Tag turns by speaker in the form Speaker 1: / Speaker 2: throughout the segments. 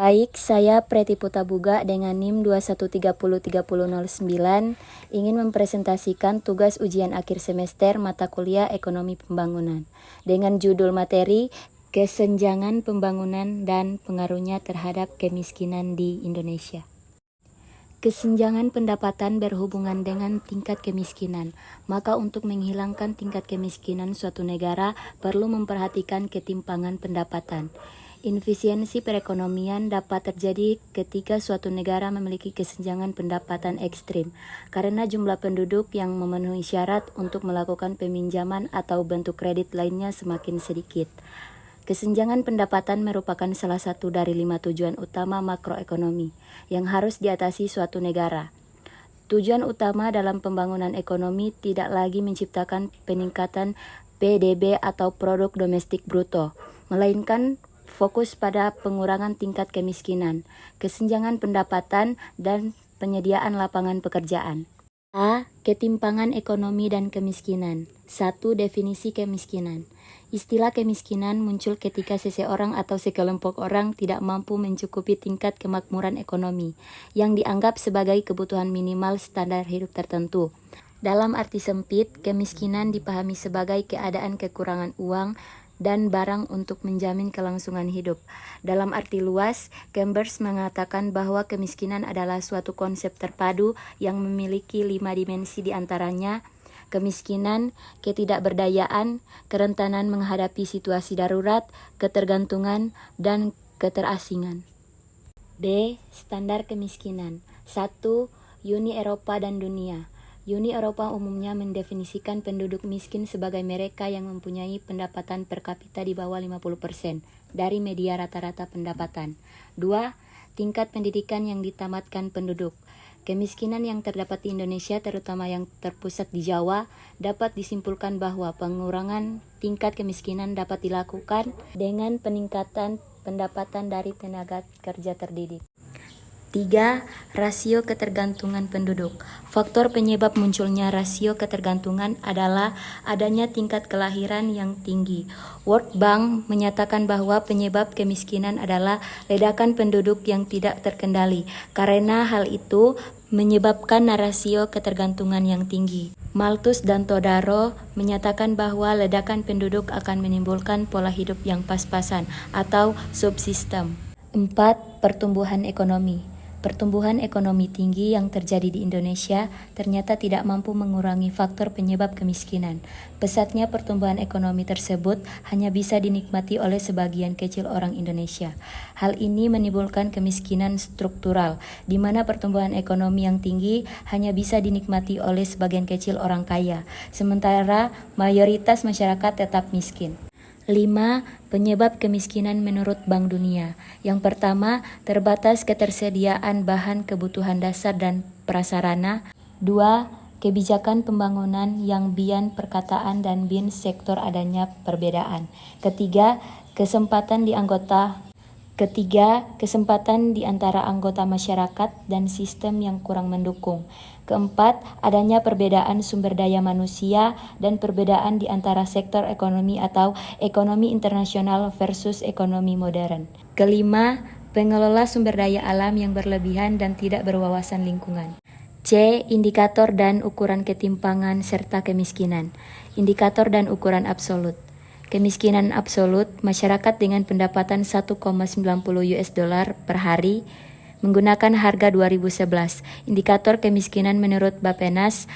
Speaker 1: Baik, saya Preti Putabuga dengan NIM 21303009 ingin mempresentasikan tugas ujian akhir semester mata kuliah Ekonomi Pembangunan dengan judul materi Kesenjangan Pembangunan dan Pengaruhnya Terhadap Kemiskinan di Indonesia. Kesenjangan pendapatan berhubungan dengan tingkat kemiskinan, maka untuk menghilangkan tingkat kemiskinan suatu negara perlu memperhatikan ketimpangan pendapatan. Inefisiensi perekonomian dapat terjadi ketika suatu negara memiliki kesenjangan pendapatan ekstrim, karena jumlah penduduk yang memenuhi syarat untuk melakukan peminjaman atau bentuk kredit lainnya semakin sedikit. Kesenjangan pendapatan merupakan salah satu dari 5 tujuan utama makroekonomi yang harus diatasi suatu negara. Tujuan utama dalam pembangunan ekonomi tidak lagi menciptakan peningkatan PDB atau produk domestik bruto, melainkan fokus pada pengurangan tingkat kemiskinan, kesenjangan pendapatan, dan penyediaan lapangan pekerjaan. A. Ketimpangan ekonomi dan kemiskinan. 1. Definisi kemiskinan. Istilah kemiskinan muncul ketika seseorang atau sekelompok orang tidak mampu mencukupi tingkat kemakmuran ekonomi yang dianggap sebagai kebutuhan minimal standar hidup tertentu. Dalam arti sempit, kemiskinan dipahami sebagai keadaan kekurangan uang dan barang untuk menjamin kelangsungan hidup. Dalam arti luas, Chambers mengatakan bahwa kemiskinan adalah suatu konsep terpadu yang memiliki 5 dimensi diantaranya: kemiskinan, ketidakberdayaan, kerentanan menghadapi situasi darurat, ketergantungan, dan keterasingan. B. Standar kemiskinan. 1. Uni Eropa dan dunia. Uni Eropa umumnya mendefinisikan penduduk miskin sebagai mereka yang mempunyai pendapatan per kapita di bawah 50% dari media rata-rata pendapatan. 2. Tingkat pendidikan yang ditamatkan penduduk. Kemiskinan yang terdapat di Indonesia, terutama yang terpusat di Jawa, dapat disimpulkan bahwa pengurangan tingkat kemiskinan dapat dilakukan dengan peningkatan pendapatan dari tenaga kerja terdidik. 3. Rasio ketergantungan penduduk. Faktor penyebab munculnya rasio ketergantungan adalah adanya tingkat kelahiran yang tinggi. World Bank menyatakan bahwa penyebab kemiskinan adalah ledakan penduduk yang tidak terkendali. Karena hal itu menyebabkan rasio ketergantungan yang tinggi. Malthus dan Todaro menyatakan bahwa ledakan penduduk akan menimbulkan pola hidup yang pas-pasan atau subsistem. 4. Pertumbuhan ekonomi. Pertumbuhan ekonomi tinggi yang terjadi di Indonesia ternyata tidak mampu mengurangi faktor penyebab kemiskinan. Pesatnya pertumbuhan ekonomi tersebut hanya bisa dinikmati oleh sebagian kecil orang Indonesia. Hal ini menimbulkan kemiskinan struktural, di mana pertumbuhan ekonomi yang tinggi hanya bisa dinikmati oleh sebagian kecil orang kaya, sementara mayoritas masyarakat tetap miskin. 5. Penyebab kemiskinan menurut Bank Dunia. Yang pertama, terbatas ketersediaan bahan kebutuhan dasar dan prasarana. 2. Kebijakan pembangunan yang bian perkataan dan bin sektor adanya perbedaan. Ketiga, kesempatan di antara anggota masyarakat dan sistem yang kurang mendukung. Keempat, adanya perbedaan sumber daya manusia dan perbedaan di antara sektor ekonomi atau ekonomi internasional versus ekonomi modern. Kelima, pengelola sumber daya alam yang berlebihan dan tidak berwawasan lingkungan. C. Indikator dan ukuran ketimpangan serta kemiskinan. Indikator dan ukuran absolut. Kemiskinan absolut, masyarakat dengan pendapatan 1,90 US dollar per hari menggunakan harga 2011. Indikator kemiskinan menurut Bappenas: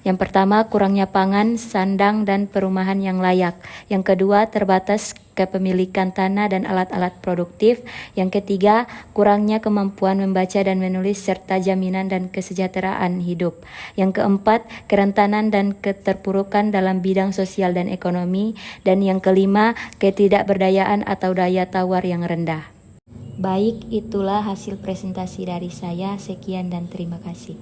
Speaker 1: yang pertama, kurangnya pangan, sandang, dan perumahan yang layak. Yang kedua, terbatas kepemilikan tanah dan alat-alat produktif. Yang ketiga, kurangnya kemampuan membaca dan menulis serta jaminan dan kesejahteraan hidup. Yang keempat, kerentanan dan keterpurukan dalam bidang sosial dan ekonomi. Dan yang kelima, ketidakberdayaan atau daya tawar yang rendah. Baik, itulah hasil presentasi dari saya. Sekian dan terima kasih.